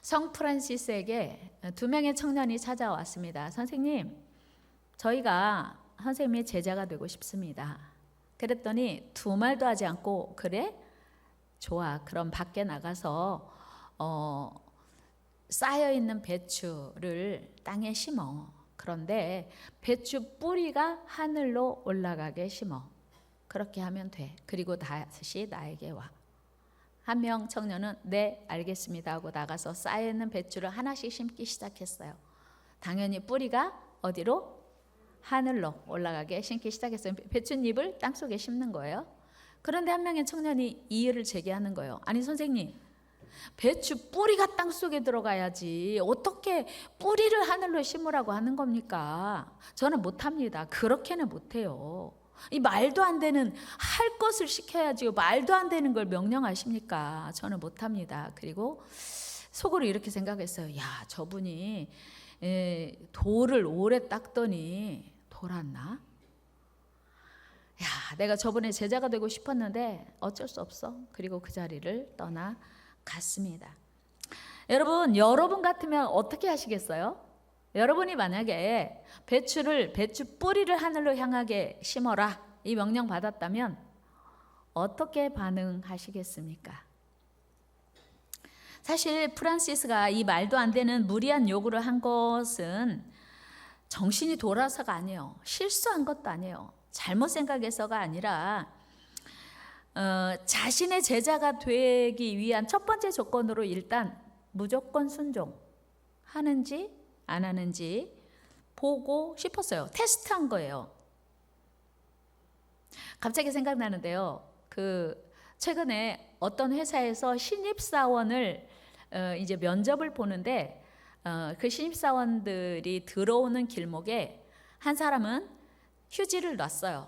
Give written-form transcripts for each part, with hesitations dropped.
성 프란시스에게 두 명의 청년이 찾아왔습니다. 선생님, 저희가 선생님의 제자가 되고 싶습니다. 그랬더니 두 말도 하지 않고, 그래? 좋아. 그럼 밖에 나가서 쌓여있는 배추를 땅에 심어. 그런데 배추 뿌리가 하늘로 올라가게 심어. 그렇게 하면 돼. 그리고 다시 나에게 와. 한 명 청년은 네, 알겠습니다 하고 나가서 쌓여있는 배추를 하나씩 심기 시작했어요. 당연히 뿌리가 어디로? 하늘로 올라가게 심기 시작했어요. 배춧잎을 땅속에 심는 거예요. 그런데 한 명의 청년이 이의를 제기하는 거예요. 아니 선생님, 배추 뿌리가 땅속에 들어가야지 어떻게 뿌리를 하늘로 심으라고 하는 겁니까? 저는 못합니다. 그렇게는 못해요. 이 말도 안 되는, 할 것을 시켜야지 말도 안 되는 걸 명령하십니까? 저는 못합니다. 그리고 속으로 이렇게 생각했어요. 야, 저분이 돌을 오래 닦더니 돌았나? 야, 내가 저분의 제자가 되고 싶었는데 어쩔 수 없어. 그리고 그 자리를 떠나갔습니다. 여러분 같으면 어떻게 하시겠어요? 여러분이 만약에 배추 뿌리를 하늘로 향하게 심어라, 이 명령 받았다면 어떻게 반응하시겠습니까? 사실 프란시스가 이 말도 안 되는 무리한 요구를 한 것은 정신이 돌아서가 아니에요. 실수한 것도 아니에요. 잘못 생각해서가 아니라 자신의 제자가 되기 위한 첫 번째 조건으로 일단 무조건 순종하는지 안 하는지 보고 싶었어요. 테스트한 거예요. 갑자기 생각나는데요. 최근에 어떤 회사에서 신입사원을 이제 면접을 보는데 그 신입사원들이 들어오는 길목에 한 사람은 휴지를 놨어요.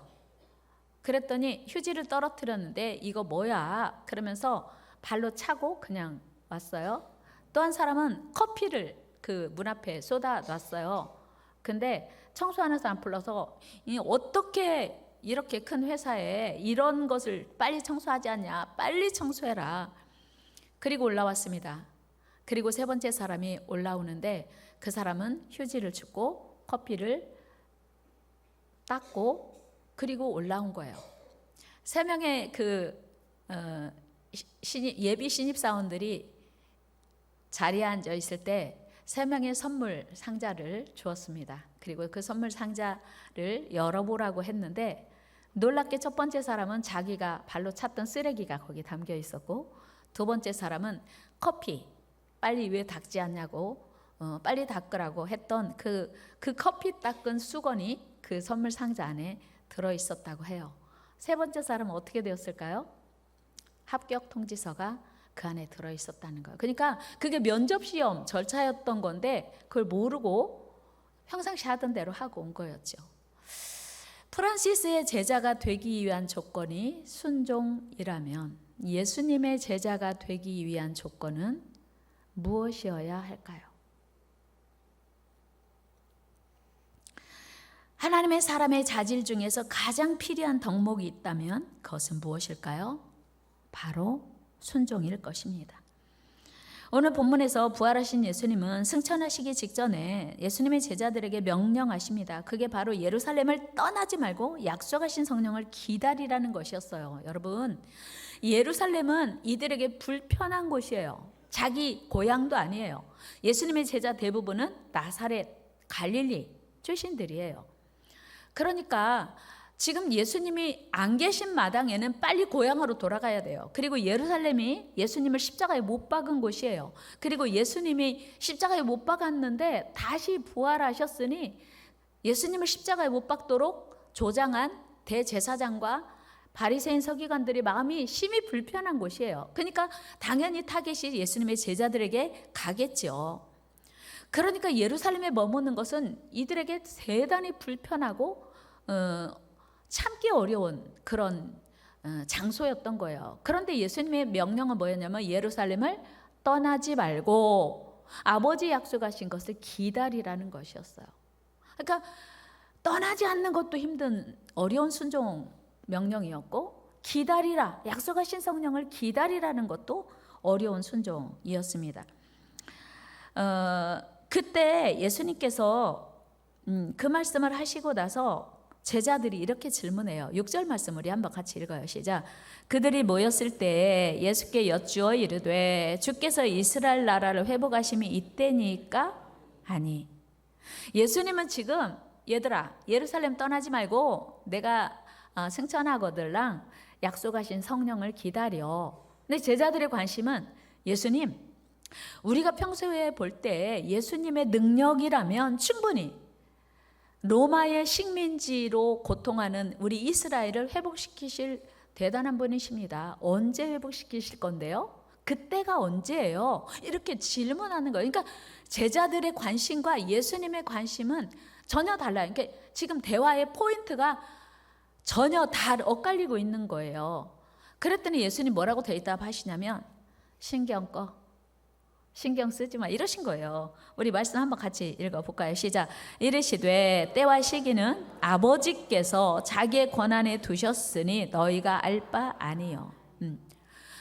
그랬더니 휴지를 떨어뜨렸는데 이거 뭐야? 그러면서 발로 차고 그냥 왔어요. 또 한 사람은 커피를 그 문 앞에 쏟아 놨어요. 근데 청소하는 사람 불러서 어떻게 이렇게 큰 회사에 이런 것을 빨리 청소하지 않냐? 빨리 청소해라. 그리고 올라왔습니다. 그리고 세 번째 사람이 올라오는데 그 사람은 휴지를 줍고 커피를 닦고 그리고 올라온 거예요. 세 명의 예비 신입사원들이 자리에 앉아 있을 때 세 명의 선물 상자를 주었습니다. 그리고 그 선물 상자를 열어보라고 했는데 놀랍게 첫 번째 사람은 자기가 발로 찼던 쓰레기가 거기 담겨 있었고, 두 번째 사람은 커피 빨리 왜 닦지 않냐고 빨리 닦으라고 했던 그 커피 닦은 수건이 그 선물 상자 안에 들어있었다고 해요. 세 번째 사람은 어떻게 되었을까요? 합격 통지서가 그 안에 들어있었다는 거예요. 그러니까 그게 면접시험 절차였던 건데 그걸 모르고 평상시 하던 대로 하고 온 거였죠. 프란시스의 제자가 되기 위한 조건이 순종이라면 예수님의 제자가 되기 위한 조건은 무엇이어야 할까요? 하나님의 사람의 자질 중에서 가장 필요한 덕목이 있다면 그것은 무엇일까요? 바로 순종일 것입니다. 오늘 본문에서 부활하신 예수님은 승천하시기 직전에 예수님의 제자들에게 명령하십니다. 그게 바로 예루살렘을 떠나지 말고 약속하신 성령을 기다리라는 것이었어요. 여러분, 예루살렘은 이들에게 불편한 곳이에요. 자기 고향도 아니에요. 예수님의 제자 대부분은 나사렛, 갈릴리 출신들이에요. 그러니까 지금 예수님이 안 계신 마당에는 빨리 고향으로 돌아가야 돼요. 그리고 예루살렘이 예수님을 십자가에 못 박은 곳이에요. 그리고 예수님이 십자가에 못 박았는데 다시 부활하셨으니 예수님을 십자가에 못 박도록 조장한 대제사장과 바리새인 서기관들의 마음이 심히 불편한 곳이에요. 그러니까 당연히 타겟이 예수님의 제자들에게 가겠죠. 그러니까 예루살렘에 머무는 것은 이들에게 대단히 불편하고 참기 어려운 그런 장소였던 거예요. 그런데 예수님의 명령은 뭐였냐면 예루살렘을 떠나지 말고 아버지 약속하신 것을 기다리라는 것이었어요. 그러니까 떠나지 않는 것도 힘든 어려운 순종 명령이었고, 기다리라, 약속하신 성령을 기다리라는 것도 어려운 순종이었습니다. 그때 예수님께서 그 말씀을 하시고 나서 제자들이 이렇게 질문해요. 6절 말씀 우리 한번 같이 읽어요. 시작. 그들이 모였을 때 예수께 여쭈어 이르되 주께서 이스라엘 나라를 회복하심이 이때니까? 아니. 예수님은 지금 얘들아 예루살렘 떠나지 말고 내가 승천하거들랑 약속하신 성령을 기다려. 근데 제자들의 관심은 예수님, 우리가 평소에 볼 때 예수님의 능력이라면 충분히 로마의 식민지로 고통하는 우리 이스라엘을 회복시키실 대단한 분이십니다. 언제 회복시키실 건데요? 그때가 언제예요? 이렇게 질문하는 거예요. 그러니까 제자들의 관심과 예수님의 관심은 전혀 달라요. 그러니까 지금 대화의 포인트가 전혀 다 엇갈리고 있는 거예요. 그랬더니 예수님 뭐라고 대답하시냐면 신경 꺼. 신경 쓰지 마 이러신 거예요. 우리 말씀 한번 같이 읽어볼까요? 시작. 이르시되 때와 시기는 아버지께서 자기의 권한에 두셨으니 너희가 알 바 아니요.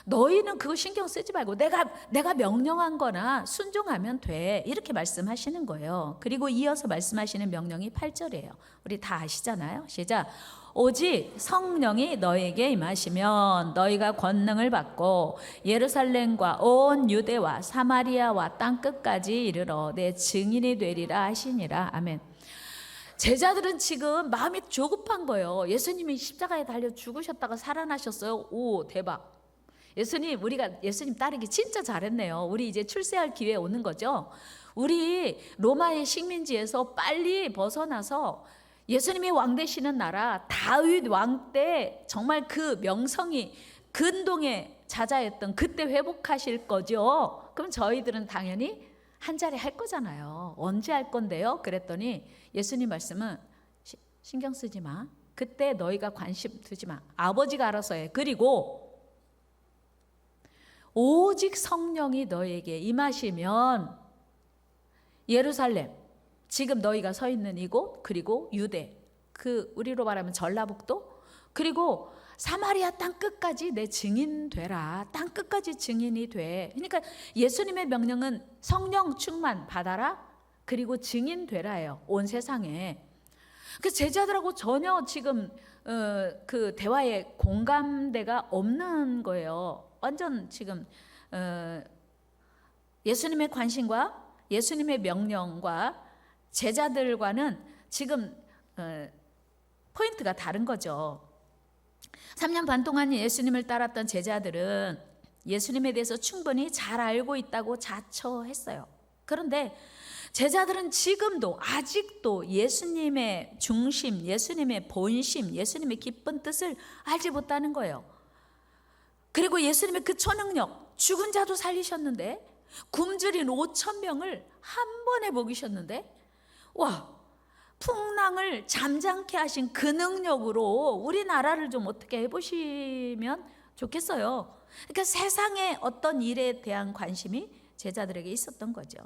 너희는 그거 신경 쓰지 말고 내가 명령한 거나 순종하면 돼 이렇게 말씀하시는 거예요. 그리고 이어서 말씀하시는 명령이 8절이에요. 우리 다 아시잖아요. 시작. 오직 성령이 너에게 임하시면 너희가 권능을 받고 예루살렘과 온 유대와 사마리아와 땅끝까지 이르러 내 증인이 되리라 하시니라. 아멘. 제자들은 지금 마음이 조급한 거예요. 예수님이 십자가에 달려 죽으셨다가 살아나셨어요. 오, 대박. 우리가 예수님 따르기 진짜 잘했네요. 우리 이제 출세할 기회에 오는 거죠. 우리 로마의 식민지에서 빨리 벗어나서 예수님이 왕 되시는 나라 다윗 왕 때 정말 그 명성이 근동에 자자했던 그때 회복하실 거죠. 그럼 저희들은 당연히 한 자리 할 거잖아요. 언제 할 건데요? 그랬더니 예수님 말씀은 신경 쓰지 마. 그때 너희가 관심 두지 마. 아버지가 알아서 해. 그리고 오직 성령이 너에게 임하시면 예루살렘, 지금 너희가 서 있는 이곳, 그리고 유대, 우리로 말하면 전라북도, 그리고 사마리아 땅 끝까지 내 증인 되라. 땅 끝까지 증인이 돼. 그러니까 예수님의 명령은 성령 충만 받아라. 그리고 증인 되라예요. 온 세상에. 그 제자들하고 전혀 지금 그 대화에 공감대가 없는 거예요. 완전 지금 예수님의 관심과 예수님의 명령과 제자들과는 지금 포인트가 다른 거죠. 3년 반 동안 예수님을 따랐던 제자들은 예수님에 대해서 충분히 잘 알고 있다고 자처했어요. 그런데 제자들은 지금도 아직도 예수님의 중심, 예수님의 본심, 예수님의 기쁜 뜻을 알지 못하는 거예요. 그리고 예수님의 그 초능력, 죽은 자도 살리셨는데 굶주린 5,000명을 한 번에 먹이셨는데 와, 풍랑을 잠잠케 하신 그 능력으로 우리나라를 좀 어떻게 해보시면 좋겠어요. 그러니까 세상의 어떤 일에 대한 관심이 제자들에게 있었던 거죠.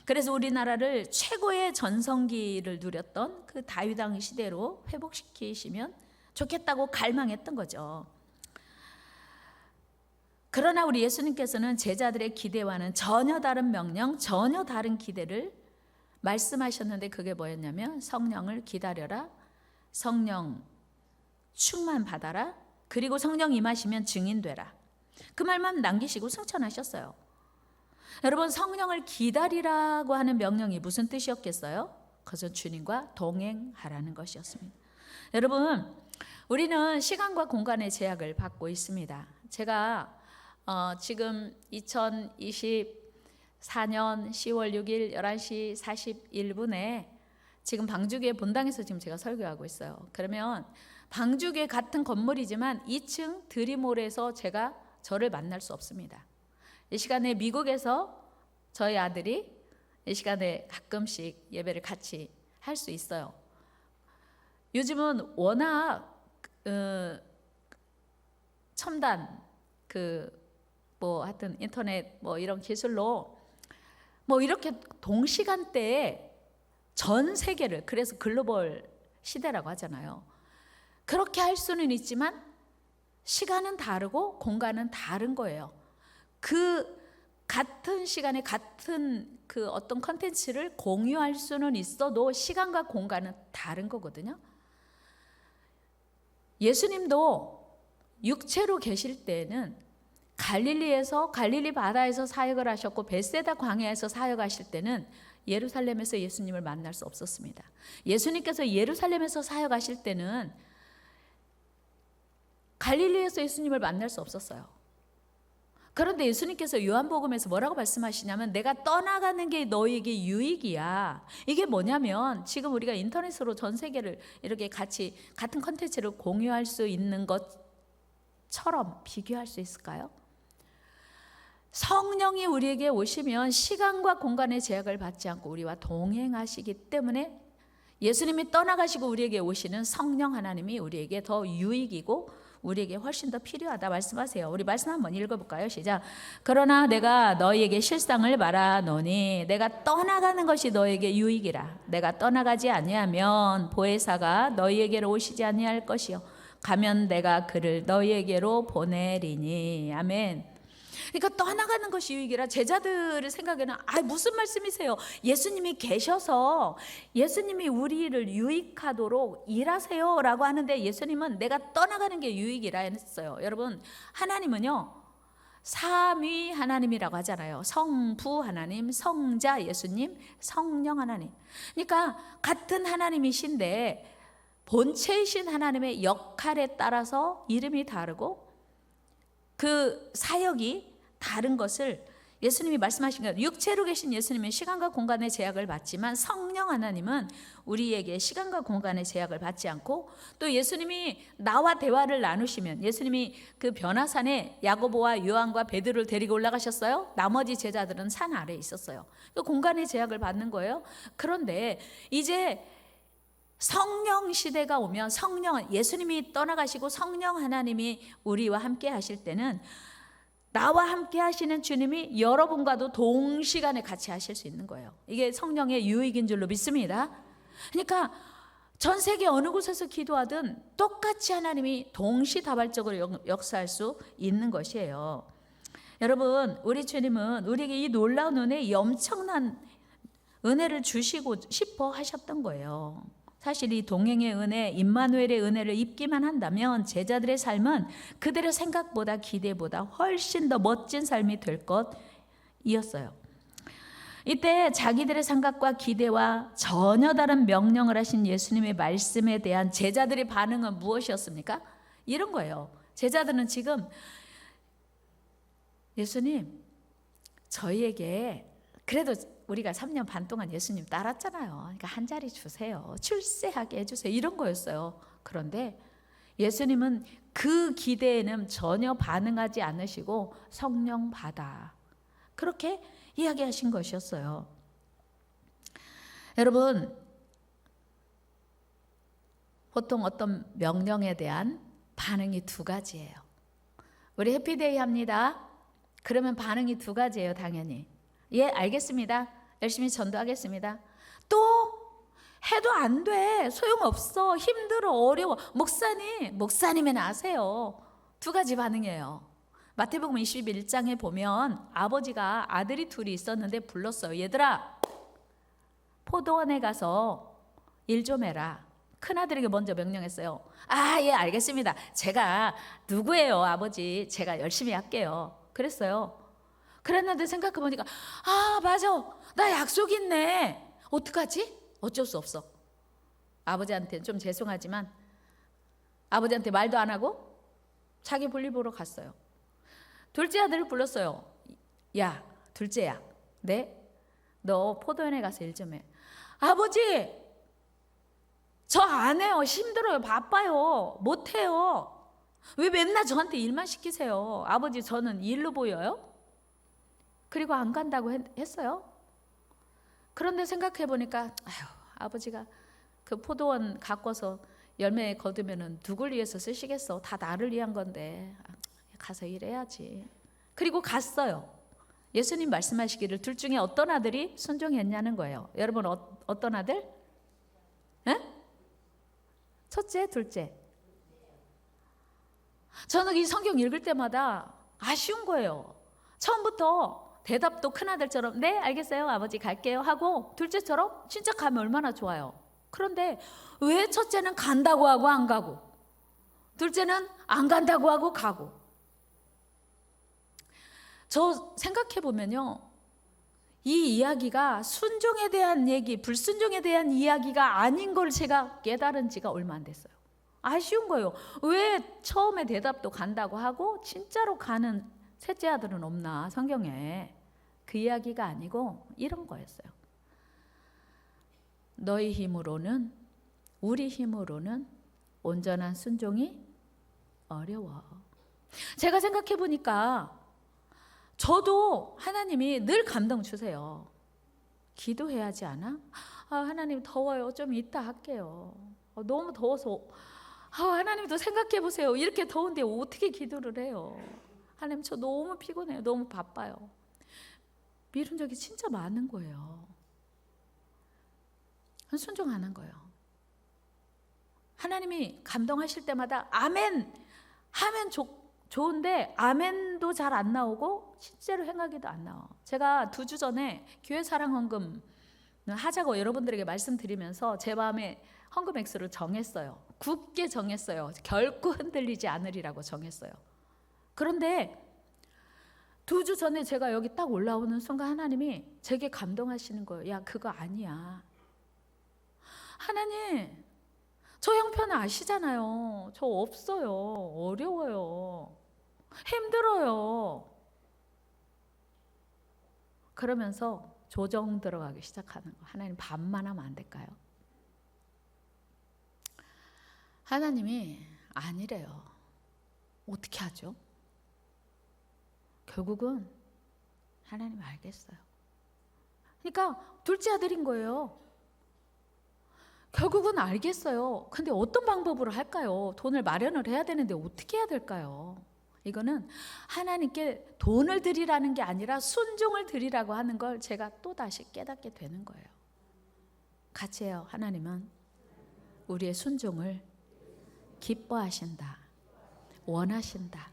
그래서 우리나라를 최고의 전성기를 누렸던 그 다윗 왕 시대로 회복시키시면 좋겠다고 갈망했던 거죠. 그러나 우리 예수님께서는 제자들의 기대와는 전혀 다른 명령, 전혀 다른 기대를 말씀하셨는데 그게 뭐였냐면 성령을 기다려라, 성령 충만 받아라, 그리고 성령 임하시면 증인되라. 그 말만 남기시고 승천하셨어요. 여러분, 성령을 기다리라고 하는 명령이 무슨 뜻이었겠어요? 그것은 주님과 동행하라는 것이었습니다. 여러분, 우리는 시간과 공간의 제약을 받고 있습니다. 제가 지금 2024년 10월 6일 11시 41분에 지금 방주교회 본당에서 지금 제가 설교하고 있어요. 그러면 방주교회 같은 건물이지만 2층 드림홀에서 제가 저를 만날 수 없습니다. 이 시간에 미국에서 저희 아들이 이 시간에 가끔씩 예배를 같이 할 수 있어요. 요즘은 워낙 첨단 하여튼 인터넷 이런 기술로 이렇게 동시간대에 전 세계를, 그래서 글로벌 시대라고 하잖아요. 그렇게 할 수는 있지만 시간은 다르고 공간은 다른 거예요. 그 같은 시간에 같은 그 어떤 컨텐츠를 공유할 수는 있어도 시간과 공간은 다른 거거든요. 예수님도 육체로 계실 때는 갈릴리 바다에서 사역을 하셨고 벳세다 광야에서 사역하실 때는 예루살렘에서 예수님을 만날 수 없었습니다. 예수님께서 예루살렘에서 사역하실 때는 갈릴리에서 예수님을 만날 수 없었어요. 그런데 예수님께서 요한복음에서 뭐라고 말씀하시냐면 내가 떠나가는 게 너희에게 유익이야. 이게 뭐냐면 지금 우리가 인터넷으로 전 세계를 이렇게 같이 같은 컨텐츠를 공유할 수 있는 것처럼 비교할 수 있을까요? 성령이 우리에게 오시면 시간과 공간의 제약을 받지 않고 우리와 동행하시기 때문에 예수님이 떠나가시고 우리에게 오시는 성령 하나님이 우리에게 더 유익이고 우리에게 훨씬 더 필요하다 말씀하세요. 우리 말씀 한번 읽어볼까요? 시작. 그러나 내가 너희에게 실상을 말하노니 내가 떠나가는 것이 너희에게 유익이라. 내가 떠나가지 아니하면 보혜사가 너희에게로 오시지 아니할 것이요 가면 내가 그를 너희에게로 보내리니. 아멘. 그러니까 떠나가는 것이 유익이라. 제자들의 생각에는 무슨 말씀이세요? 예수님이 계셔서 예수님이 우리를 유익하도록 일하세요 라고 하는데 예수님은 내가 떠나가는 게 유익이라 했어요. 여러분, 하나님은요 삼위 하나님이라고 하잖아요. 성부 하나님, 성자 예수님, 성령 하나님. 그러니까 같은 하나님이신데 본체이신 하나님의 역할에 따라서 이름이 다르고 그 사역이 다른 것을 예수님이 말씀하신 거예요. 육체로 계신 예수님은 시간과 공간의 제약을 받지만 성령 하나님은 우리에게 시간과 공간의 제약을 받지 않고 또 예수님이 나와 대화를 나누시면 예수님이 그 변화산에 야고보와 요한과 베드로를 데리고 올라가셨어요. 나머지 제자들은 산 아래에 있었어요. 그 공간의 제약을 받는 거예요. 그런데 이제 성령 시대가 오면 예수님이 떠나가시고 성령 하나님이 우리와 함께 하실 때는 나와 함께 하시는 주님이 여러분과도 동시간에 같이 하실 수 있는 거예요. 이게 성령의 유익인 줄로 믿습니다. 그러니까 전 세계 어느 곳에서 기도하든 똑같이 하나님이 동시다발적으로 역사할 수 있는 것이에요. 여러분, 우리 주님은 우리에게 이 놀라운 은혜, 이 엄청난 은혜를 주시고 싶어 하셨던 거예요. 사실 이 동행의 은혜, 임마누엘의 은혜를 입기만 한다면 제자들의 삶은 그들의 생각보다 기대보다 훨씬 더 멋진 삶이 될 것이었어요. 이때 자기들의 생각과 기대와 전혀 다른 명령을 하신 예수님의 말씀에 대한 제자들의 반응은 무엇이었습니까? 이런 거예요. 제자들은 지금 예수님, 저희에게 그래도 우리가 3년 반 동안 예수님 따랐잖아요. 그러니까 한 자리 주세요. 출세하게 해주세요. 이런 거였어요. 그런데 예수님은 그 기대에는 전혀 반응하지 않으시고 성령 받아. 그렇게 이야기하신 것이었어요. 여러분, 보통 어떤 명령에 대한 반응이 두 가지예요. 우리 해피데이 합니다. 그러면 반응이 두 가지예요, 당연히. 예, 알겠습니다. 열심히 전도하겠습니다. 또 해도 안 돼. 소용없어. 힘들어. 어려워. 목사님은 아세요. 두 가지 반응이에요. 마태복음 21장에 보면 아버지가 아들이 둘이 있었는데 불렀어요. 얘들아, 포도원에 가서 일 좀 해라. 큰아들에게 먼저 명령했어요. 예, 알겠습니다. 제가 누구예요, 아버지? 제가 열심히 할게요. 그랬어요. 그랬는데 생각해보니까 맞아, 나 약속 있네. 어떡하지? 어쩔 수 없어. 아버지한테는 좀 죄송하지만 아버지한테 말도 안 하고 자기 볼일 보러 갔어요. 둘째 아들을 불렀어요. 야, 둘째야, 너 포도원에 가서 일 좀 해. 아버지, 저 안 해요. 힘들어요. 바빠요. 못해요. 왜 맨날 저한테 일만 시키세요? 아버지, 저는 일로 보여요? 그리고 안 간다고 했어요. 그런데 생각해 보니까 아버지가 그 포도원 가꿔서 열매 거두면은 누굴 위해서 쓰시겠어? 다 나를 위한 건데 가서 일해야지. 그리고 갔어요. 예수님 말씀하시기를 둘 중에 어떤 아들이 순종했냐는 거예요. 여러분, 어떤 아들? 첫째, 둘째? 저는 이 성경 읽을 때마다 아쉬운 거예요. 처음부터 대답도 큰아들처럼 네 알겠어요 아버지 갈게요 하고 둘째처럼 진짜 가면 얼마나 좋아요. 그런데 왜 첫째는 간다고 하고 안 가고 둘째는 안 간다고 하고 가고. 저 생각해 보면요, 이 이야기가 순종에 대한 얘기, 불순종에 대한 이야기가 아닌 걸 제가 깨달은 지가 얼마 안 됐어요. 아쉬운 거예요. 왜 처음에 대답도 간다고 하고 진짜로 가는 셋째 아들은 없나 성경에. 그 이야기가 아니고 이런 거였어요. 너희 힘으로는, 우리 힘으로는 온전한 순종이 어려워. 제가 생각해 보니까 저도 하나님이 늘 감동 주세요. 기도해야지 않아? 하나님 더워요. 좀 이따 할게요. 너무 더워서. 하나님도 생각해 보세요. 이렇게 더운데 어떻게 기도를 해요? 하나님 저 너무 피곤해요. 너무 바빠요. 미룬 적이 진짜 많은 거예요. 순종 안 한 거예요. 하나님이 감동하실 때마다 아멘 하면 좋은데 아멘도 잘 안 나오고 실제로 행하기도 안 나와. 제가 2주 전에 교회 사랑 헌금 하자고 여러분들에게 말씀드리면서 제 마음에 헌금 액수를 정했어요. 굳게 정했어요. 결코 흔들리지 않으리라고 정했어요. 그런데 2주 전에 제가 여기 딱 올라오는 순간 하나님이 제게 감동하시는 거예요. 야 그거 아니야. 하나님 저 형편 아시잖아요. 저 없어요. 어려워요. 힘들어요. 그러면서 조정 들어가기 시작하는 거. 하나님 반만 하면 안 될까요? 하나님이 아니래요. 어떻게 하죠? 결국은 하나님 알겠어요. 그러니까 둘째 아들인 거예요. 결국은 알겠어요. 근데 어떤 방법으로 할까요? 돈을 마련을 해야 되는데 어떻게 해야 될까요? 이거는 하나님께 돈을 드리라는 게 아니라 순종을 드리라고 하는 걸 제가 또다시 깨닫게 되는 거예요. 같이 해요. 하나님은 우리의 순종을 기뻐하신다. 원하신다.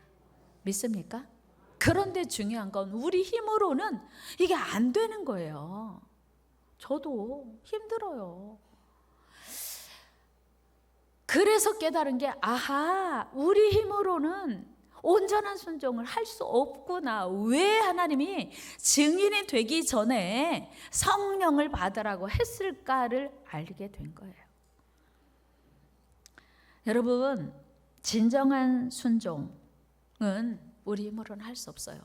믿습니까? 그런데 중요한 건 우리 힘으로는 이게 안 되는 거예요. 저도 힘들어요. 그래서 깨달은 게 우리 힘으로는 온전한 순종을 할 수 없구나. 왜 하나님이 증인이 되기 전에 성령을 받으라고 했을까를 알게 된 거예요. 여러분, 진정한 순종은 우리 힘으로는 할 수 없어요.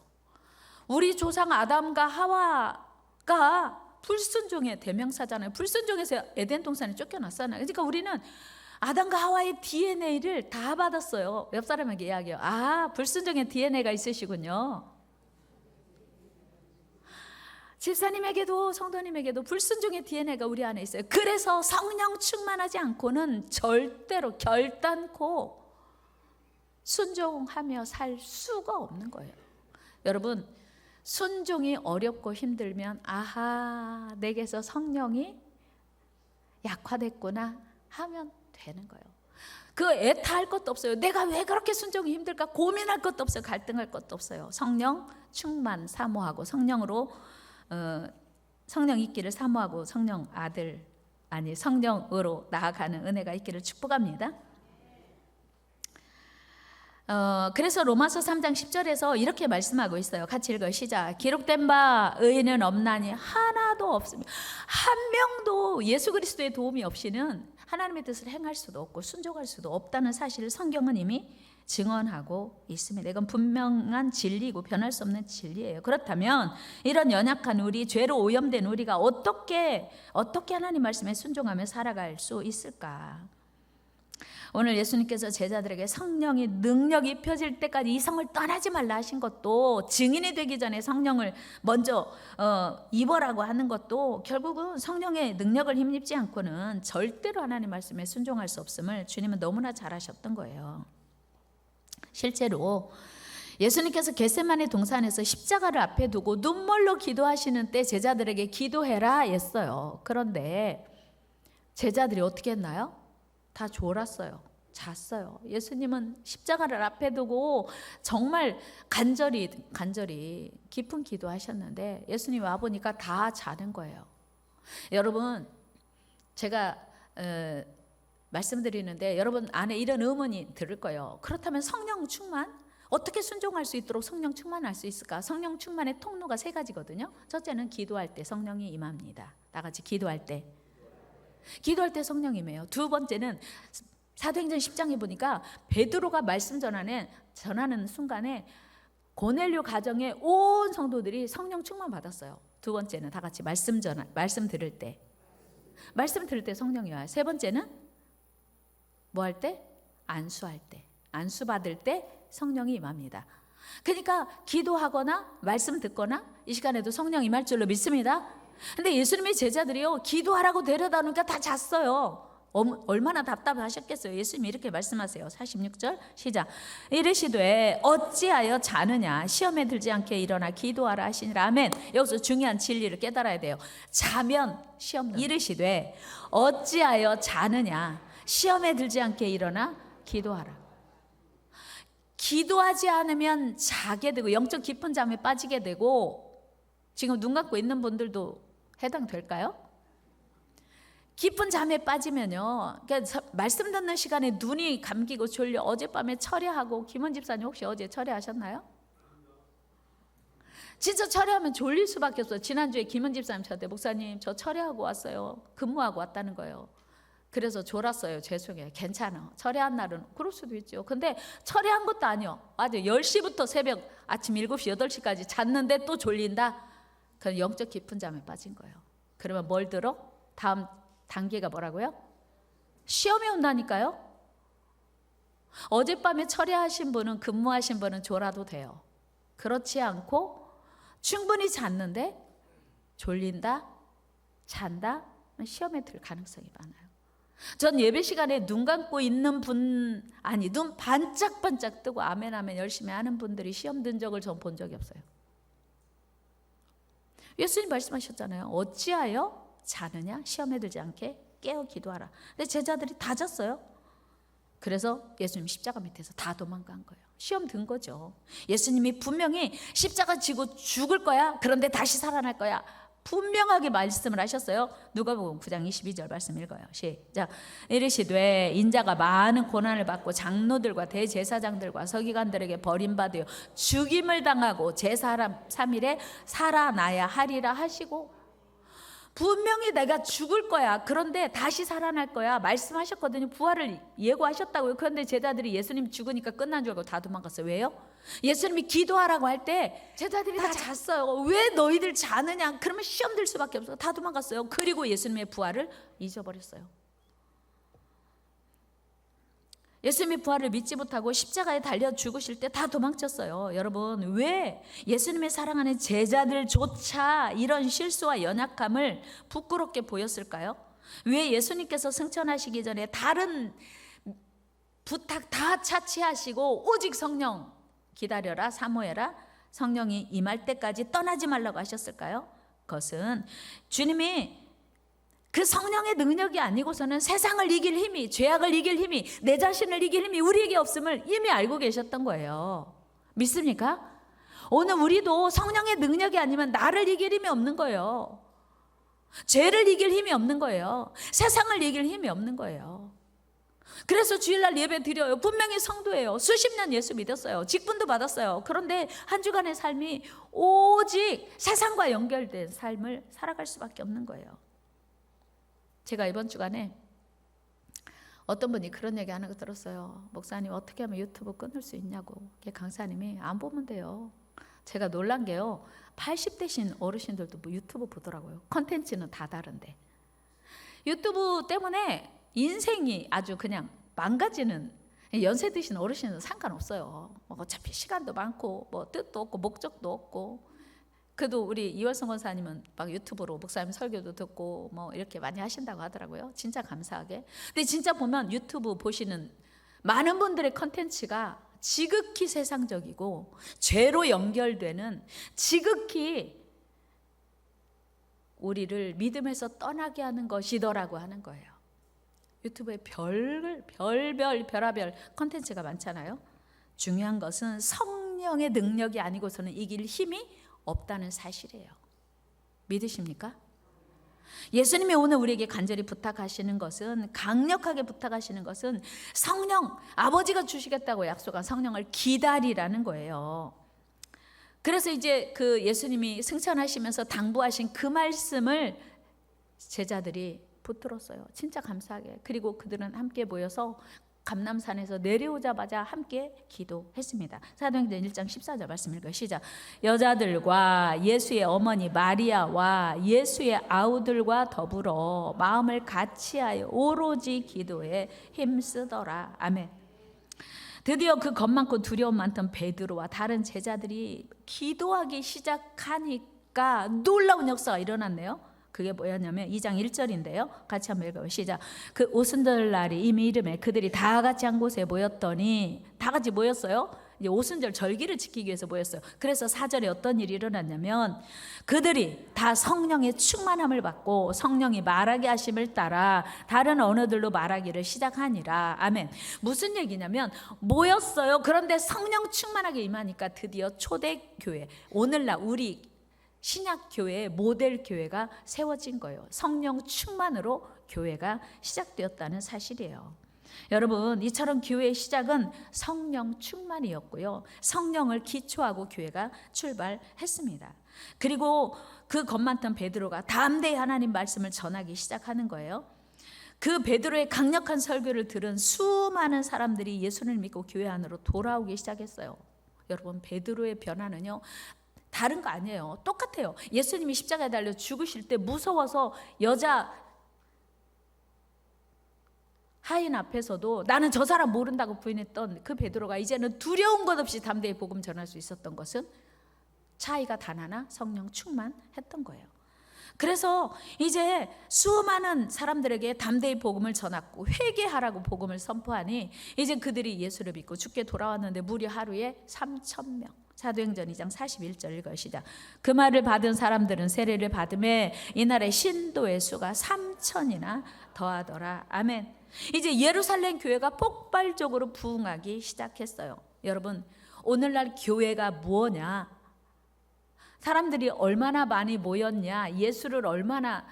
우리 조상 아담과 하와가 불순종의 대명사잖아요. 불순종해서 에덴 동산에 쫓겨났잖아요. 그러니까 우리는 아담과 하와의 DNA를 다 받았어요. 옆 사람에게 이야기해요. 불순종의 DNA가 있으시군요. 집사님에게도 성도님에게도 불순종의 DNA가 우리 안에 있어요. 그래서 성령 충만하지 않고는 절대로 결단코 순종하며 살 수가 없는 거예요. 여러분, 순종이 어렵고 힘들면 내게서 성령이 약화됐구나 하면 되는 거예요. 그 애타할 것도 없어요. 내가 왜 그렇게 순종이 힘들까 고민할 것도 없어요. 갈등할 것도 없어요. 성령 충만 사모하고 성령으로 성령 있기를 사모하고 성령으로 나아가는 은혜가 있기를 축복합니다. 그래서 로마서 3장 10절에서 이렇게 말씀하고 있어요. 같이 읽어요. 시작. 기록된 바 의인은 없나니 하나도 없습니다. 한 명도 예수 그리스도의 도움이 없이는 하나님의 뜻을 행할 수도 없고 순종할 수도 없다는 사실을 성경은 이미 증언하고 있습니다. 이건 분명한 진리이고 변할 수 없는 진리예요. 그렇다면 이런 연약한 우리, 죄로 오염된 우리가 어떻게 하나님 말씀에 순종하며 살아갈 수 있을까? 오늘 예수님께서 제자들에게 성령의 능력이 입혀질 때까지 이 성을 떠나지 말라 하신 것도, 증인이 되기 전에 성령을 먼저 입어라고 하는 것도 결국은 성령의 능력을 힘입지 않고는 절대로 하나님 말씀에 순종할 수 없음을 주님은 너무나 잘 아셨던 거예요. 실제로 예수님께서 겟세마네 동산에서 십자가를 앞에 두고 눈물로 기도하시는 때 제자들에게 기도해라 했어요. 그런데 제자들이 어떻게 했나요? 다 졸았어요. 잤어요. 예수님은 십자가를 앞에 두고 정말 간절히 깊은 기도하셨는데 예수님 와보니까 다 자는 거예요. 여러분, 제가 말씀드리는데 여러분 안에 이런 의문이 들을 거예요. 그렇다면 성령 충만? 어떻게 순종할 수 있도록 성령 충만할 수 있을까? 성령 충만의 통로가 세 가지거든요. 첫째는 기도할 때 성령이 임합니다. 다 같이 기도할 때 성령이 임해요. 두 번째는 사도행전 10장에 보니까 베드로가 말씀 전하는 순간에 고넬료 가정의 온 성도들이 성령 충만 받았어요. 두 번째는 다 같이 말씀 들을 때 성령이 와요. 세 번째는 뭐 할 때? 안수할 때, 안수 받을 때 성령이 임합니다. 그러니까 기도하거나 말씀 듣거나 이 시간에도 성령 임할 줄로 믿습니다. 근데 예수님의 제자들이요, 기도하라고 데려다 놓으니까 다 잤어요. 얼마나 답답하셨겠어요. 예수님이 이렇게 말씀하세요. 46절 시작. 이르시되 어찌하여 자느냐, 시험에 들지 않게 일어나 기도하라 하시니라. 아멘. 여기서 중요한 진리를 깨달아야 돼요. 자면 시험. 이르시되 어찌하여 자느냐, 시험에 들지 않게 일어나 기도하라. 기도하지 않으면 자게 되고 영적 깊은 잠에 빠지게 되고, 지금 눈 감고 있는 분들도 해당될까요? 깊은 잠에 빠지면요, 그러니까 말씀 듣는 시간에 눈이 감기고 졸려 어젯밤에 철야하고, 김원 집사님 혹시 어제 철야하셨나요? 진짜 철야하면 졸릴 수밖에 없어요. 지난주에 김원 집사님 저한테 목사님 저 철야하고 왔어요. 근무하고 왔다는 거예요. 그래서 졸았어요. 죄송해요. 괜찮아. 철야한 날은 그럴 수도 있죠. 근데 철야한 것도 아니요. 맞아요. 10시부터 새벽 아침 7시, 8시까지 잤는데 또 졸린다? 그건 영적 깊은 잠에 빠진 거예요. 그러면 뭘 들어? 다음 단계가 뭐라고요? 시험이 온다니까요. 어젯밤에 철야하신 분은, 근무하신 분은 졸아도 돼요. 그렇지 않고 충분히 잤는데 졸린다, 잔다, 시험에 들 가능성이 많아요. 전 예배 시간에 눈 감고 있는 분, 아니 눈 반짝반짝 뜨고 아멘 아멘 열심히 하는 분들이 시험 든 적을 전 본 적이 없어요. 예수님 말씀하셨잖아요. 어찌하여 자느냐, 시험에 들지 않게 깨어 기도하라. 근데 제자들이 다 잤어요. 그래서 예수님 십자가 밑에서 다 도망간 거예요. 시험 든 거죠. 예수님이 분명히 십자가 지고 죽을 거야, 그런데 다시 살아날 거야, 분명하게 말씀을 하셨어요. 누가복음 9장 22절 말씀 읽어요. 시작. 이르시되 인자가 많은 고난을 받고 장로들과 대제사장들과 서기관들에게 버림받으여 죽임을 당하고 제3일에 살아나야 하리라 하시고, 분명히 내가 죽을 거야, 그런데 다시 살아날 거야 말씀하셨거든요. 부활을 예고하셨다고요. 그런데 제자들이 예수님 죽으니까 끝난 줄 알고 다 도망갔어요. 왜요? 예수님이 기도하라고 할 때 제자들이 다 잤어요. 왜 너희들 자느냐? 그러면 시험 들 수밖에 없어요. 다 도망갔어요. 그리고 예수님의 부활을 잊어버렸어요. 예수님의 부활을 믿지 못하고 십자가에 달려 죽으실 때 다 도망쳤어요. 여러분, 왜 예수님의 사랑하는 제자들조차 이런 실수와 연약함을 부끄럽게 보였을까요? 왜 예수님께서 승천하시기 전에 다른 부탁 다 차치하시고 오직 성령 기다려라, 사모해라, 성령이 임할 때까지 떠나지 말라고 하셨을까요? 그것은 주님이 그 성령의 능력이 아니고서는 세상을 이길 힘이, 죄악을 이길 힘이, 내 자신을 이길 힘이 우리에게 없음을 이미 알고 계셨던 거예요. 믿습니까? 오늘 우리도 성령의 능력이 아니면 나를 이길 힘이 없는 거예요. 죄를 이길 힘이 없는 거예요. 세상을 이길 힘이 없는 거예요. 그래서 주일날 예배 드려요. 분명히 성도예요. 수십 년 예수 믿었어요. 직분도 받았어요. 그런데 한 주간의 삶이 오직 세상과 연결된 삶을 살아갈 수밖에 없는 거예요. 제가 이번 주간에 어떤 분이 그런 얘기 하는 거 들었어요. 목사님, 어떻게 하면 유튜브 끊을 수 있냐고. 강사님이 안 보면 돼요. 제가 놀란 게요, 80대신 어르신들도 뭐 유튜브 보더라고요. 컨텐츠는 다 다른데. 유튜브 때문에 인생이 아주 그냥 망가지는, 연세 드신 어르신은 상관없어요. 어차피 시간도 많고 뭐 뜻도 없고 목적도 없고. 그래도 우리 이월성 권사님은 막 유튜브로 목사님 설교도 듣고 뭐 이렇게 많이 하신다고 하더라고요. 진짜 감사하게. 근데 진짜 보면 유튜브 보시는 많은 분들의 컨텐츠가 지극히 세상적이고 죄로 연결되는, 지극히 우리를 믿음에서 떠나게 하는 것이더라고 하는 거예요. 유튜브에 별별 컨텐츠가 많잖아요. 중요한 것은 성령의 능력이 아니고서는 이길 힘이 없다는 사실이에요. 믿으십니까? 예수님이 오늘 우리에게 간절히 부탁하시는 것은, 강력하게 부탁하시는 것은 성령, 아버지가 주시겠다고 약속한 성령을 기다리라는 거예요. 그래서 이제 그 예수님이 승천하시면서 당부하신 그 말씀을 제자들이 붙들었어요. 진짜 감사하게. 그리고 그들은 함께 모여서 감람산에서 내려오자마자 함께 기도했습니다. 사도행전 1장 14절 말씀 읽어요. 시작. 여자들과 예수의 어머니 마리아와 예수의 아우들과 더불어 마음을 같이하여 오로지 기도에 힘쓰더라. 아멘. 드디어 그 겁 많고 두려움 많던 베드로와 다른 제자들이 기도하기 시작하니까 놀라운 역사가 일어났네요. 그게 뭐였냐면 2장 1절인데요. 같이 한번 읽어요. 시작. 그 오순절날이 이미 이름에 그들이 다 같이 한 곳에 모였더니, 다 같이 모였어요. 이제 오순절 절기를 지키기 위해서 모였어요. 그래서 4절에 어떤 일이 일어났냐면 그들이 다 성령의 충만함을 받고 성령이 말하게 하심을 따라 다른 언어들로 말하기를 시작하니라. 아멘. 무슨 얘기냐면 모였어요. 그런데 성령 충만하게 임하니까 드디어 초대교회, 오늘날 우리 신약교회의 모델 교회가 세워진 거예요. 성령 충만으로 교회가 시작되었다는 사실이에요. 여러분, 이처럼 교회의 시작은 성령 충만이었고요. 성령을 기초하고 교회가 출발했습니다. 그리고 그 겁 많던 베드로가 담대히 하나님 말씀을 전하기 시작하는 거예요. 그 베드로의 강력한 설교를 들은 수많은 사람들이 예수를 믿고 교회 안으로 돌아오기 시작했어요. 여러분, 베드로의 변화는요, 다른 거 아니에요. 똑같아요. 예수님이 십자가에 달려 죽으실 때 무서워서 여자 하인 앞에서도 나는 저 사람 모른다고 부인했던 그 베드로가 이제는 두려운 것 없이 담대히 복음 전할 수 있었던 것은 차이가 단 하나, 성령 충만했던 거예요. 그래서 이제 수많은 사람들에게 담대히 복음을 전하고 회개하라고 복음을 선포하니 이제 그들이 예수를 믿고 주께 돌아왔는데 무려 하루에 3,000명. 사도행전 2장 41절 읽어요. 시작. 그 말을 받은 사람들은 세례를 받음에 이날의 신도의 수가 3,000이나 더하더라. 아멘. 이제 예루살렘 교회가 폭발적으로 부흥하기 시작했어요. 여러분, 오늘날 교회가 뭐냐? 사람들이 얼마나 많이 모였냐? 예수를 얼마나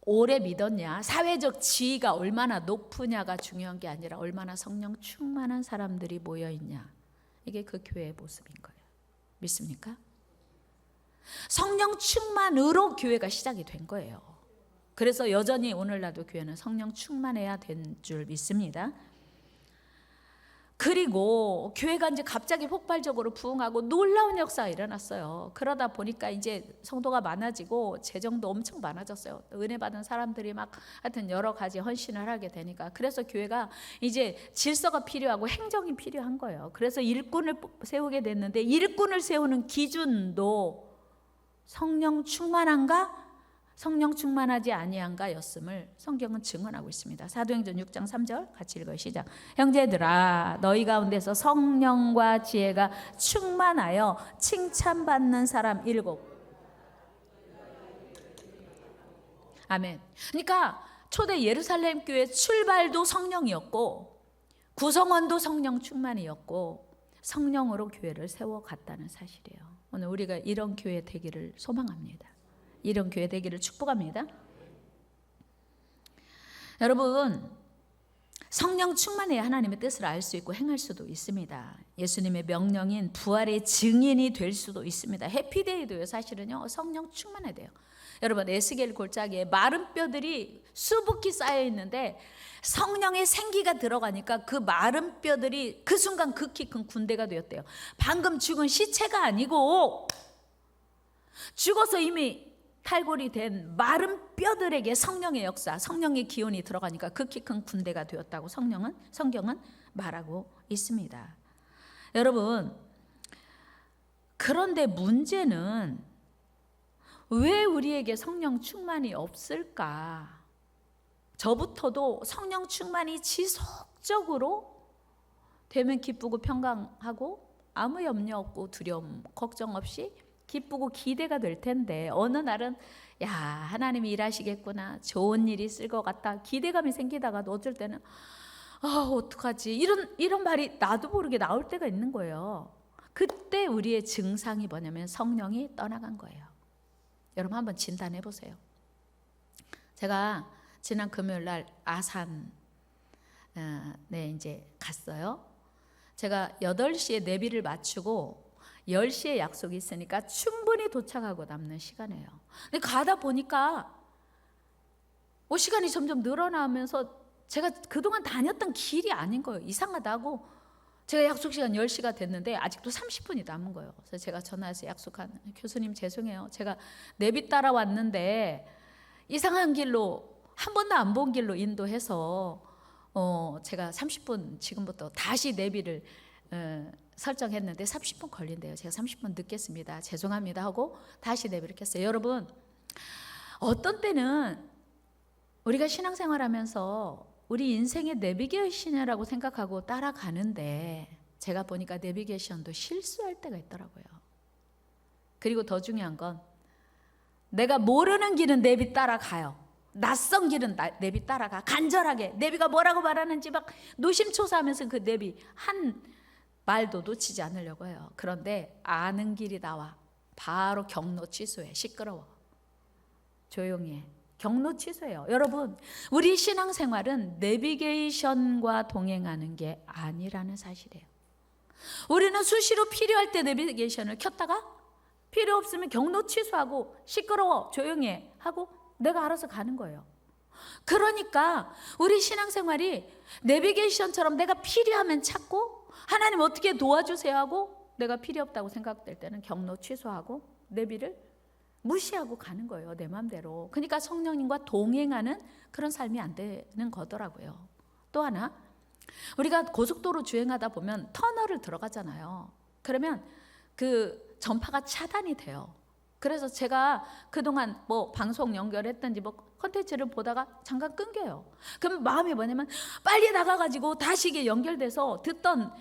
오래 믿었냐? 사회적 지위가 얼마나 높으냐가 중요한 게 아니라 얼마나 성령 충만한 사람들이 모여있냐? 이게 그 교회의 모습인 거예요. 믿습니까? 성령 충만으로 교회가 시작이 된 거예요. 그래서 여전히 오늘날도 교회는 성령 충만해야 된 줄 믿습니다. 그리고 교회가 이제 갑자기 폭발적으로 부흥하고 놀라운 역사가 일어났어요. 그러다 보니까 이제 성도가 많아지고 재정도 엄청 많아졌어요. 은혜 받은 사람들이 막 하여튼 여러 가지 헌신을 하게 되니까. 그래서 교회가 이제 질서가 필요하고 행정이 필요한 거예요. 그래서 일꾼을 세우게 됐는데 일꾼을 세우는 기준도 성령 충만한가? 성령 충만하지 아니한가 였음을 성경은 증언하고 있습니다. 사도행전 6장 3절 같이 읽어요. 시작. 형제들아, 너희 가운데서 성령과 지혜가 충만하여 칭찬받는 사람 7. 아멘. 그러니까 초대 예루살렘 교회 출발도 성령이었고 구성원도 성령 충만이었고 성령으로 교회를 세워갔다는 사실이에요. 오늘 우리가 이런 교회 되기를 소망합니다. 이런 교회 되기를 축복합니다. 여러분, 성령 충만해야 하나님의 뜻을 알 수 있고 행할 수도 있습니다. 예수님의 명령인 부활의 증인이 될 수도 있습니다. 해피데이도요, 사실은요, 성령 충만해야 돼요. 여러분, 에스겔 골짜기에 마른 뼈들이 수북히 쌓여 있는데 성령의 생기가 들어가니까 그 마른 뼈들이 그 순간 극히 큰 군대가 되었대요. 방금 죽은 시체가 아니고 죽어서 이미 탈골이 된 마른 뼈들에게 성령의 역사, 성령의 기운이 들어가니까 극히 큰 군대가 되었다고 성경은 말하고 있습니다. 여러분, 그런데 문제는 왜 우리에게 성령 충만이 없을까? 저부터도 성령 충만이 지속적으로 되면 기쁘고 평강하고 아무 염려 없고 두려움, 걱정 없이 기쁘고 기대가 될 텐데 어느 날은 야, 하나님이 일하시겠구나, 좋은 일이 있을 것 같다, 기대감이 생기다가도 어쩔 때는 어떡하지, 이런 말이 나도 모르게 나올 때가 있는 거예요. 그때 우리의 증상이 뭐냐면 성령이 떠나간 거예요. 여러분 한번 진단해 보세요. 제가 지난 금요일 날 아산 이제 갔어요. 제가 8시에 내비를 맞추고 10시에 약속이 있으니까 충분히 도착하고 남는 시간이에요. 근데 가다 보니까 시간이 점점 늘어나면서 제가 그동안 다녔던 길이 아닌 거예요. 이상하다고. 제가 약속 시간 10시가 됐는데 아직도 30분이 남은 거예요. 그래서 제가 전화해서 약속한 교수님 죄송해요. 제가 내비 따라왔는데 이상한 길로, 한 번도 안 본 길로 인도해서 제가 30분 지금부터 다시 내비를 설정했는데 30분 걸린대요. 제가 30분 늦겠습니다. 죄송합니다 하고 다시 내비를 켰어요. 여러분, 어떤 때는 우리가 신앙생활하면서 우리 인생의 내비게이션이라고 생각하고 따라가는데 제가 보니까 내비게이션도 실수할 때가 있더라고요. 그리고 더 중요한 건 내가 모르는 길은 내비 따라가요. 낯선 길은 내비 따라가. 간절하게 내비가 뭐라고 말하는지 막 노심초사하면서 그 내비 한 말도 놓치지 않으려고 해요. 그런데 아는 길이 나와 바로 경로 취소해. 시끄러워. 조용히 해. 경로 취소해요. 여러분, 우리 신앙생활은 내비게이션과 동행하는 게 아니라는 사실이에요. 우리는 수시로 필요할 때 내비게이션을 켰다가 필요 없으면 경로 취소하고 시끄러워 조용히 해 하고 내가 알아서 가는 거예요. 그러니까 우리 신앙생활이 내비게이션처럼 내가 필요하면 찾고 하나님 어떻게 도와주세요 하고 내가 필요 없다고 생각될 때는 경로 취소하고 내비를 무시하고 가는 거예요. 내 마음대로. 그러니까 성령님과 동행하는 그런 삶이 안 되는 거더라고요. 또 하나, 우리가 고속도로 주행하다 보면 터널을 들어가잖아요. 그러면 그 전파가 차단이 돼요. 그래서 제가 그동안 뭐 방송 연결했든지 뭐 콘텐츠를 보다가 잠깐 끊겨요. 그럼 마음이 뭐냐면 빨리 나가가지고 다시 이게 연결돼서 듣던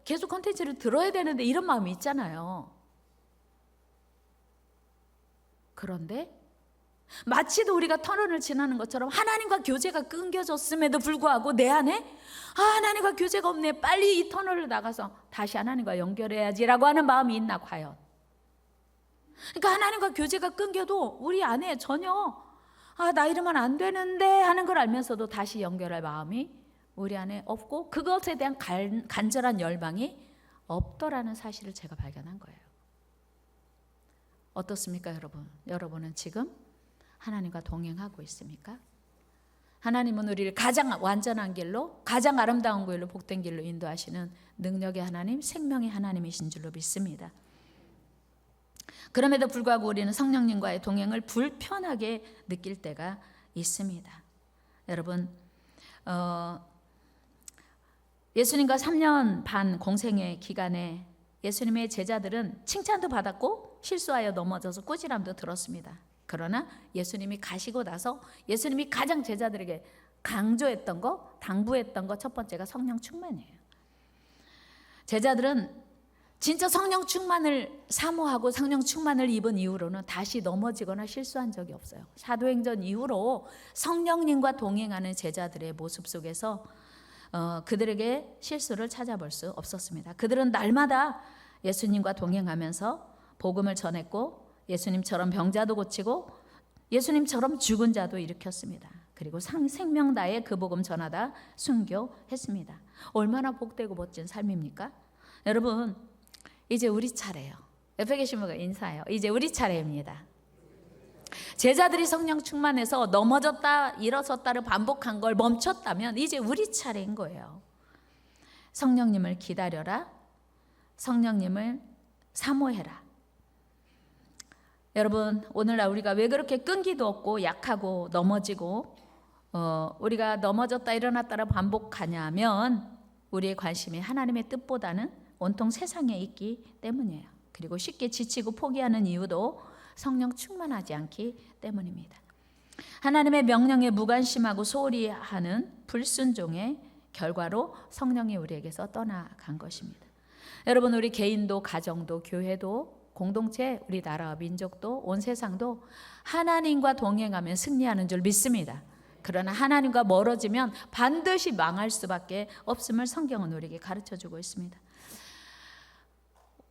계속 콘텐츠를 들어야 되는데 이런 마음이 있잖아요. 그런데 마치도 우리가 터널을 지나는 것처럼 하나님과 교제가 끊겨졌음에도 불구하고 내 안에 하나님과 교제가 없네, 빨리 이 터널을 나가서 다시 하나님과 연결해야지라고 하는 마음이 있나 과연? 그러니까 하나님과 교제가 끊겨도 우리 안에 전혀 나 이러면 안 되는데 하는 걸 알면서도 다시 연결할 마음이 우리 안에 없고 그것에 대한 간절한 열망이 없더라는 사실을 제가 발견한 거예요. 어떻습니까, 여러분? 여러분은 지금 하나님과 동행하고 있습니까? 하나님은 우리를 가장 완전한 길로, 가장 아름다운 길로, 복된 길로 인도하시는 능력의 하나님, 생명의 하나님이신 줄로 믿습니다. 그럼에도 불구하고 우리는 성령님과의 동행을 불편하게 느낄 때가 있습니다. 여러분, 예수님과 3년 반 공생의 기간에 예수님의 제자들은 칭찬도 받았고 실수하여 넘어져서 꾸지람도 들었습니다. 그러나 예수님이 가시고 나서 예수님이 가장 제자들에게 강조했던 거, 당부했던 거 첫 번째가 성령 충만이에요. 제자들은 진짜 성령 충만을 사모하고 성령 충만을 입은 이후로는 다시 넘어지거나 실수한 적이 없어요. 사도행전 이후로 성령님과 동행하는 제자들의 모습 속에서 그들에게 실수를 찾아볼 수 없었습니다. 그들은 날마다 예수님과 동행하면서 복음을 전했고 예수님처럼 병자도 고치고 예수님처럼 죽은 자도 일으켰습니다. 그리고 생명 다해 그 복음 전하다 순교했습니다. 얼마나 복되고 멋진 삶입니까? 여러분, 이제 우리 차례예요. 옆에 계신 분과 인사해요. 이제 우리 차례입니다. 제자들이 성령 충만해서 넘어졌다 일어섰다를 반복한 걸 멈췄다면 이제 우리 차례인 거예요. 성령님을 기다려라. 성령님을 사모해라. 여러분, 오늘날 우리가 왜 그렇게 끈기도 없고 약하고 넘어지고 우리가 넘어졌다 일어났다를 반복하냐면 우리의 관심이 하나님의 뜻보다는 온통 세상에 있기 때문이에요. 그리고 쉽게 지치고 포기하는 이유도 성령 충만하지 않기 때문입니다. 하나님의 명령에 무관심하고 소홀히 하는 불순종의 결과로 성령이 우리에게서 떠나간 것입니다. 여러분, 우리 개인도 가정도 교회도 공동체, 우리 나라와 민족도 온 세상도 하나님과 동행하면 승리하는 줄 믿습니다. 그러나 하나님과 멀어지면 반드시 망할 수밖에 없음을 성경은 우리에게 가르쳐주고 있습니다.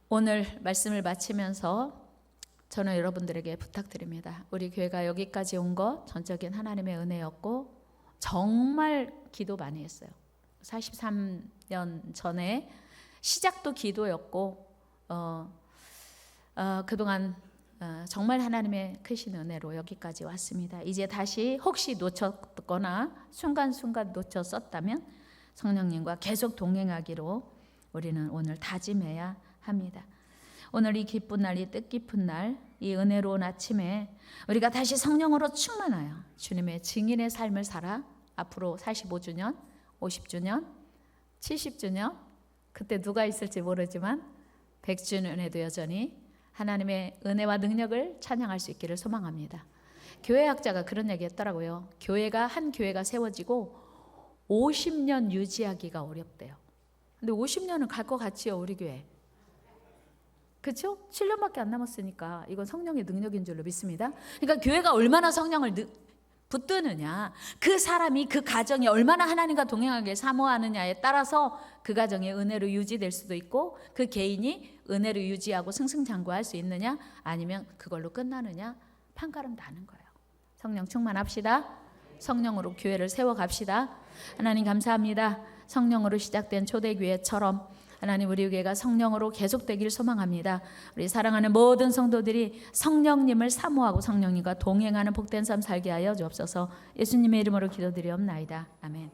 오늘 말씀을 마치면서 저는 여러분들에게 부탁드립니다. 우리 교회가 여기까지 온 것 전적인 하나님의 은혜였고 정말 기도 많이 했어요. 43년 전에 시작도 기도였고 그동안 정말 하나님의 크신 은혜로 여기까지 왔습니다. 이제 다시 혹시 놓쳤거나 순간순간 놓쳤었다면 성령님과 계속 동행하기로 우리는 오늘 다짐해야 합니다. 오늘 이 기쁜 날, 이 뜻깊은 날, 이 은혜로운 아침에 우리가 다시 성령으로 충만하여 주님의 증인의 삶을 살아 앞으로 45주년, 50주년, 70주년, 그때 누가 있을지 모르지만 100주년에도 여전히 하나님의 은혜와 능력을 찬양할 수 있기를 소망합니다. 교회학자가 그런 얘기 했더라고요. 한 교회가 세워지고 50년 유지하기가 어렵대요. 근데 50년은 갈 것 같지요, 우리 교회. 그렇죠? 7년밖에 안 남았으니까 이건 성령의 능력인 줄로 믿습니다. 그러니까 교회가 얼마나 성령을 붙드느냐, 그 사람이 그 가정이 얼마나 하나님과 동행하길 사모하느냐에 따라서 그 가정의 은혜로 유지될 수도 있고 그 개인이 은혜로 유지하고 승승장구할 수 있느냐 아니면 그걸로 끝나느냐 판가름 나는 거예요. 성령 충만합시다. 성령으로 교회를 세워갑시다. 하나님 감사합니다. 성령으로 시작된 초대교회처럼 하나님 우리 교회가 성령으로 계속되기를 소망합니다. 우리 사랑하는 모든 성도들이 성령님을 사모하고 성령님과 동행하는 복된 삶 살게 하여 주옵소서. 예수님의 이름으로 기도드리옵나이다. 아멘.